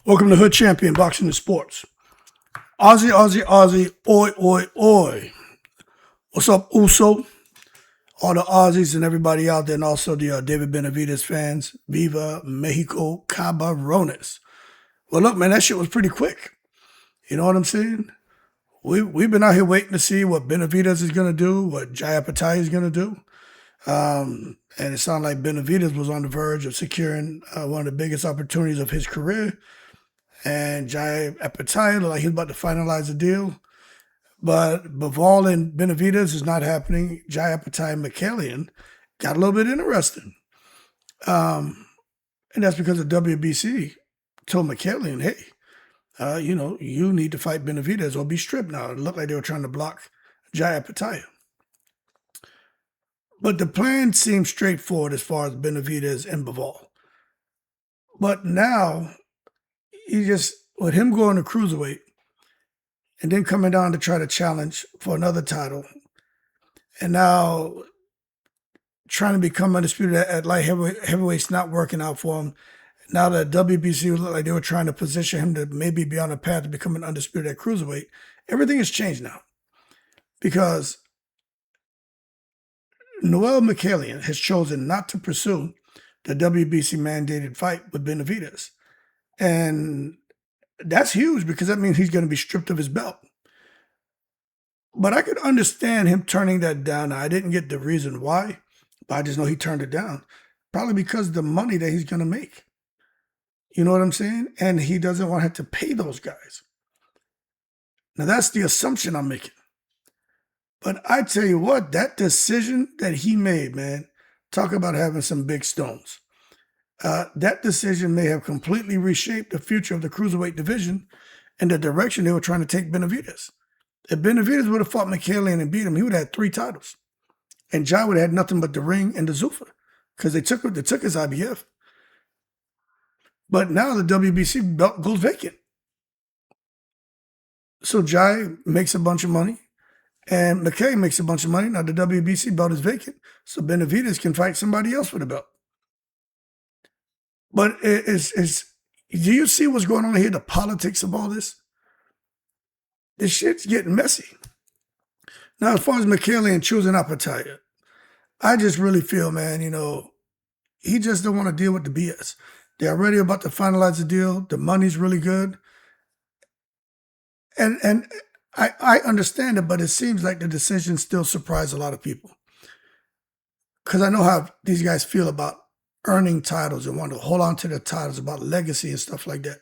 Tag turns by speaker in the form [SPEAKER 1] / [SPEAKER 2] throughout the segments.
[SPEAKER 1] Welcome to Hood Champion Boxing and Sports. Aussie, Aussie, Aussie, oi, oi, oi. What's up, Uso? All the Aussies and everybody out there, and also the David Benavidez fans. Viva Mexico Cabrones. Well, look, man, that shit was pretty quick. You know what I'm saying? We've been out here waiting to see what Benavidez is going to do, what Jai Opetaia is going to do. And it sounded like Benavidez was on the verge of securing one of the biggest opportunities of his career. And Jai Opetaia looked like he's about to finalize the deal. But Bivol and Benavidez is not happening. Jai Opetaia and Mikaelian got a little bit interesting. And that's because the WBC told Mikaelian, hey, you need to fight Benavidez or be stripped now. It looked like they were trying to block Jai Opetaia. But the plan seemed straightforward as far as Benavidez and Bivol. But now, with him going to cruiserweight and then coming down to try to challenge for another title, and now trying to become undisputed at light heavyweight's not working out for him. Now that WBC looked like they were trying to position him to maybe be on a path to becoming undisputed at cruiserweight, everything has changed now. Because Noel Mikaelian has chosen not to pursue the WBC mandated fight with Benavidez. And that's huge because that means he's going to be stripped of his belt. But I could understand him turning that down. I didn't get the reason why, but I just know he turned it down. Probably because of the money that he's going to make. You know what I'm saying? And he doesn't want to have to pay those guys. Now, that's the assumption I'm making. But I tell you what, that decision that he made, man, talk about having some big stones. That decision may have completely reshaped the future of the cruiserweight division and the direction they were trying to take Benavidez. If Benavidez would have fought Mikaelian and beat him, he would have had 3 titles. And Jai would have had nothing but the ring and the Zuffa because they took his IBF. But now the WBC belt goes vacant. So Jai makes a bunch of money and McKay makes a bunch of money. Now the WBC belt is vacant. So Benavidez can fight somebody else for the belt. But do you see what's going on here, the politics of all this? This shit's getting messy. Now, as far as Mikaelian choosing Opetaia, I just really feel, man, he just don't want to deal with the BS. They're already about to finalize the deal. The money's really good. And I understand it, but it seems like the decision still surprised a lot of people. Because I know how these guys feel about earning titles and want to hold on to their titles, about legacy and stuff like that.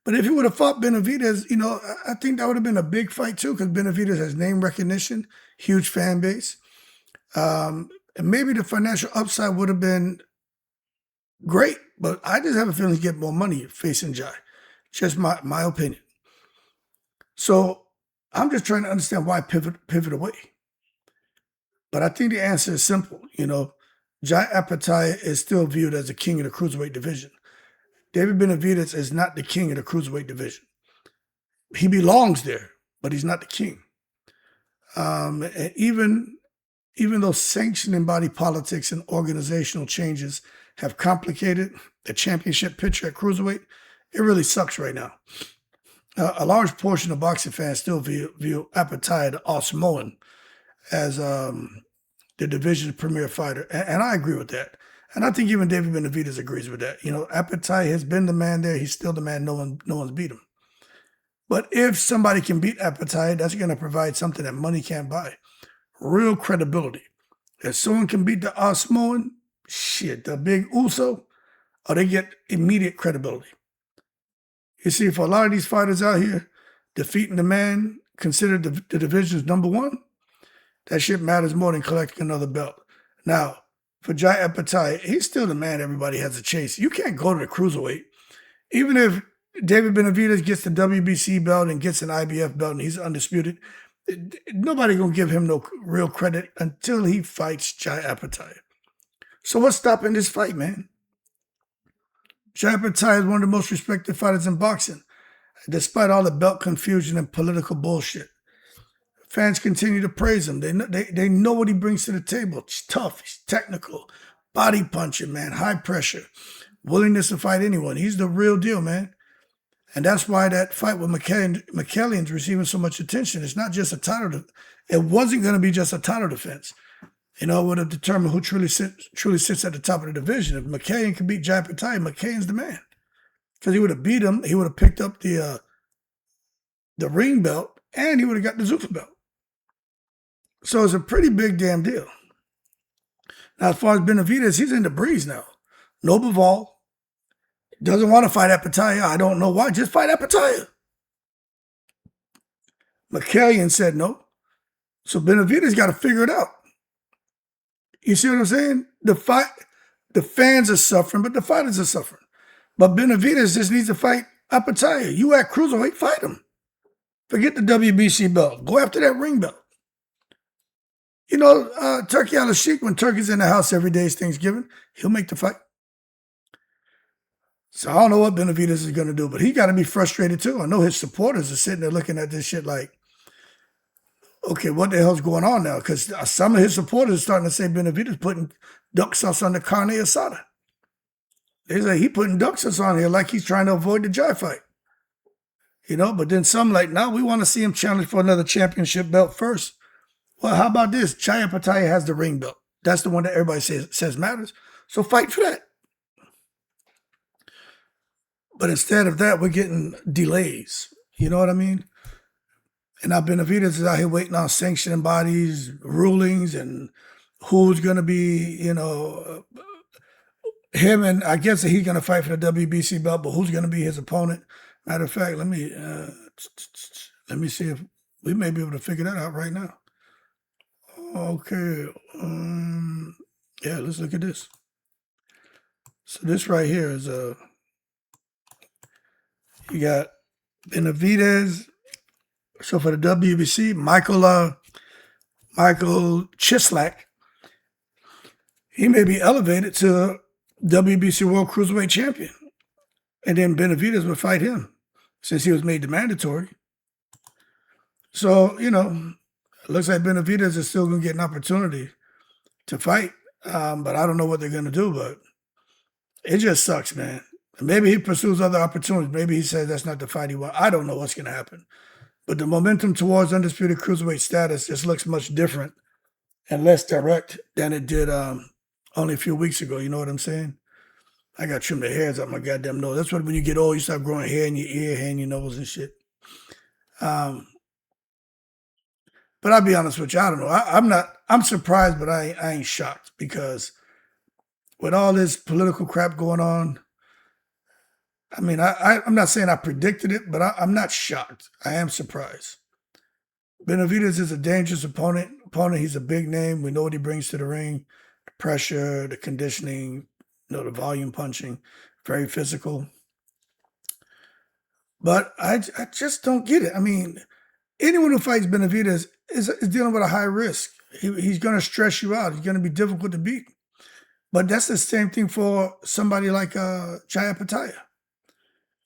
[SPEAKER 1] But if he would have fought Benavidez, I think that would have been a big fight too, because Benavidez has name recognition, huge fan base. And maybe the financial upside would have been great, but I just have a feeling he'd get more money facing Jai. Just my opinion. So I'm just trying to understand why pivot away. But I think the answer is simple. Jai Opetaia is still viewed as the king of the cruiserweight division. David Benavidez is not the king of the cruiserweight division. He belongs there, but he's not the king. And even though sanctioning-body politics and organizational changes have complicated the championship picture at cruiserweight, it really sucks right now. A large portion of boxing fans still view Opetaia, the All-Samoan, as the division's premier fighter. And I agree with that. And I think even David Benavidez agrees with that. Opetaia has been the man there. He's still the man. No one's beat him. But if somebody can beat Opetaia, that's going to provide something that money can't buy. Real credibility. If someone can beat the All-Samoan, the big Uso, they get immediate credibility. You see, for a lot of these fighters out here, defeating the man considered the division's number 1, that shit matters more than collecting another belt. Now, for Jai Opetaia, he's still the man everybody has to chase. You can't go to the cruiserweight. Even if David Benavidez gets the WBC belt and gets an IBF belt and he's undisputed, nobody going to give him no real credit until he fights Jai Opetaia. So what's stopping this fight, man? Jai Opetaia is one of the most respected fighters in boxing, despite all the belt confusion and political bullshit. Fans continue to praise him. They know what he brings to the table. He's tough. He's technical. Body punching, man. High pressure. Willingness to fight anyone. He's the real deal, man. And that's why that fight with Mikaelian's receiving so much attention. It's not just a title. It wasn't going to be just a title defense. It would have determined who truly sits at the top of the division. If Mikaelian could beat Jai Opetaia, Mikaelian's the man. Because he would have beat him. He would have picked up the ring belt, and he would have got the Zuffa belt. So it's a pretty big damn deal. Now, as far as Benavidez, he's in the breeze now. No Bivol. Doesn't want to fight Opetaia. I don't know why. Just fight Opetaia. Mikaelian said no. So Benavidez got to figure it out. You see what I'm saying? The fans are suffering, but the fighters are suffering. But Benavidez just needs to fight Opetaia. You at cruiserweight, fight him. Forget the WBC belt. Go after that ring belt. Turkey al-Sheikh, when Turkey's in the house every day is Thanksgiving, he'll make the fight. So I don't know what Benavidez is going to do, but he got to be frustrated too. I know his supporters are sitting there looking at this shit like, okay, what the hell's going on now? Because some of his supporters are starting to say Benavidez putting duck sauce on the carne asada. They say he putting duck sauce on here like he's trying to avoid the Jai fight. But then some like, now we want to see him challenge for another championship belt first. Well, how about this? Jai Opetaia has the ring belt. That's the one that everybody says matters. So fight for that. But instead of that, we're getting delays. You know what I mean? And now Benavidez is out here waiting on sanctioning bodies, rulings, and who's going to be, him. And I guess that he's going to fight for the WBC belt, but who's going to be his opponent? Matter of fact, let me see if we may be able to figure that out right now. Okay. Yeah, let's look at this. So this right here is you got Benavidez. So for the WBC, Michael Chislak, he may be elevated to WBC World Cruiserweight Champion. And then Benavidez would fight him since he was made the mandatory. So, it looks like Benavidez is still going to get an opportunity to fight. But I don't know what they're going to do, but it just sucks, man. Maybe he pursues other opportunities. Maybe he says that's not the fight he wants. I don't know what's going to happen. But the momentum towards undisputed cruiserweight status just looks much different and less direct than it did only a few weeks ago. You know what I'm saying? I got to trim the hairs out my goddamn nose. That's what when you get old, you start growing hair in your ear, hair in your nose and shit. But I'll be honest with you, I don't know. I'm surprised, but I ain't shocked because with all this political crap going on, I mean, I'm not saying I predicted it, but I'm not shocked. I am surprised. Benavidez is a dangerous opponent. He's a big name. We know what he brings to the ring. The pressure, the conditioning, the volume punching, very physical. But I just don't get it. I mean, anyone who fights Benavidez is dealing with a high risk. He's going to stress you out. He's going to be difficult to beat. But that's the same thing for somebody like Jai Opetaia.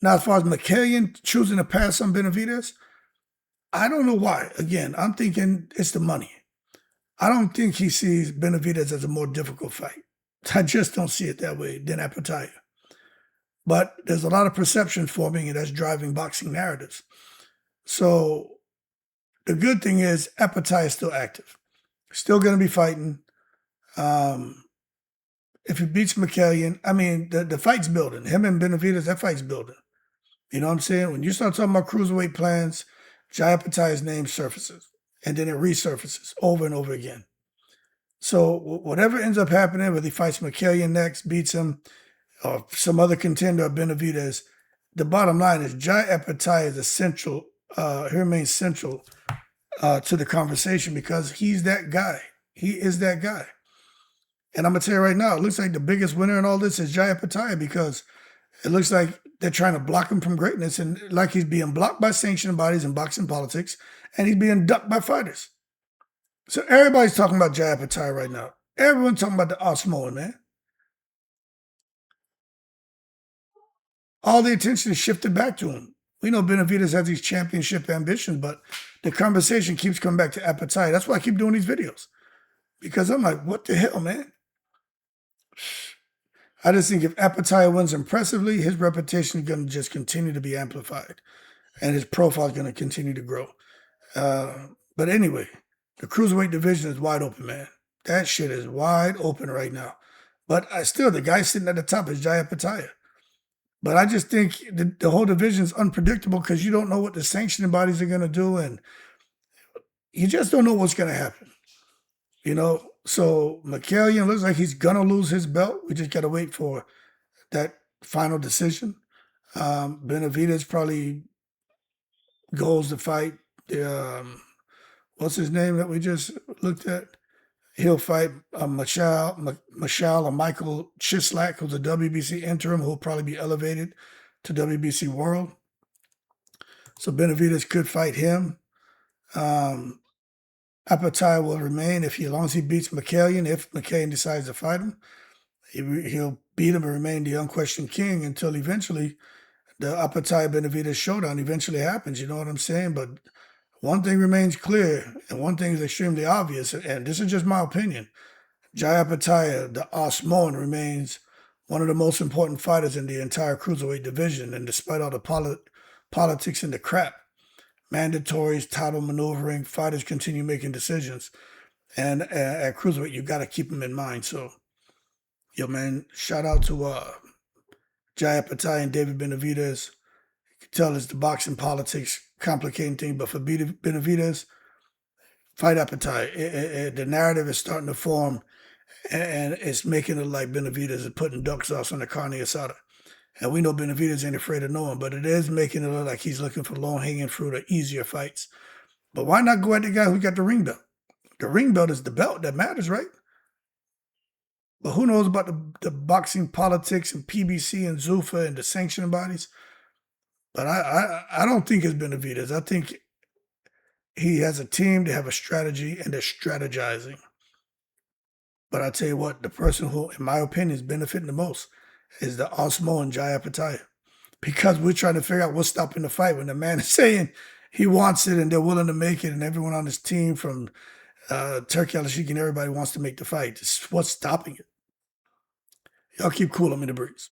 [SPEAKER 1] Now, as far as Mikaelian choosing to pass on Benavidez, I don't know why. Again, I'm thinking it's the money. I don't think he sees Benavidez as a more difficult fight. I just don't see it that way than Opetaia. But there's a lot of perception forming, and that's driving boxing narratives. So the good thing is Opetaia is still active. Still going to be fighting. If he beats Mikaelian, I mean, the fight's building. Him and Benavidez, that fight's building. You know what I'm saying? When you start talking about cruiserweight plans, Jai Opetaia's name surfaces, and then it resurfaces over and over again. So whatever ends up happening, whether he fights Mikaelian next, beats him, or some other contender, Benavidez, the bottom line is Jai Opetaia is essential. He remains central to the conversation because he's that guy. He is that guy. And I'm going to tell you right now, it looks like the biggest winner in all this is Jai Opetaia because it looks like they're trying to block him from greatness and like he's being blocked by sanctioning bodies and boxing politics and he's being ducked by fighters. So everybody's talking about Jai Opetaia right now. Everyone's talking about the Osmoan, man. All the attention is shifted back to him. We know Benavidez has these championship ambitions, but the conversation keeps coming back to Opetaia. That's why I keep doing these videos. Because I'm like, what the hell, man? I just think if Opetaia wins impressively, his reputation is going to just continue to be amplified, and his profile is going to continue to grow. But anyway, the cruiserweight division is wide open, man. That shit is wide open right now. But the guy sitting at the top is Jai Opetaia. But I just think the whole division is unpredictable because you don't know what the sanctioning bodies are going to do, and you just don't know what's going to happen. So Mikaelian looks like he's going to lose his belt. We just got to wait for that final decision. Benavidez probably goes to fight what's his name that we just looked at? He'll fight Michelle or Michael Chislak, who's a WBC interim, who'll probably be elevated to WBC World. So Benavidez could fight him. Opetaia will remain as long as he beats Mikaelian. If Mikaelian decides to fight him, he'll beat him and remain the unquestioned king until eventually the Opetaia Benavidez showdown eventually happens. You know what I'm saying? But one thing remains clear, and one thing is extremely obvious, and this is just my opinion. Jai Opetaia, the Osmoan, remains one of the most important fighters in the entire cruiserweight division, and despite all the politics and the crap, mandatories, title maneuvering, fighters continue making decisions. And at cruiserweight, you got to keep them in mind. So, yo, man, shout out to Jai Opetaia and David Benavidez. You can tell it's the boxing politics complicating thing, but for Benavidez, fight Opetaia. The narrative is starting to form, and it's making it like Benavidez is putting duck sauce on the carne asada. And we know Benavidez ain't afraid of no one, but it is making it look like he's looking for low-hanging fruit or easier fights. But why not go at the guy who got the ring belt? The ring belt is the belt that matters, right? But who knows about the boxing politics and PBC and Zuffa and the sanctioning bodies? But I don't think it's Benavidez. I think he has a team, they have a strategy, and they're strategizing. But I tell you what, the person who, in my opinion, is benefiting the most is the Osmo and Jai Opetaia. Because we're trying to figure out what's stopping the fight when the man is saying he wants it and they're willing to make it, and everyone on his team from Turkey Al-Sheikh and everybody wants to make the fight. What's stopping it? Y'all keep cool. I'm in the breeze.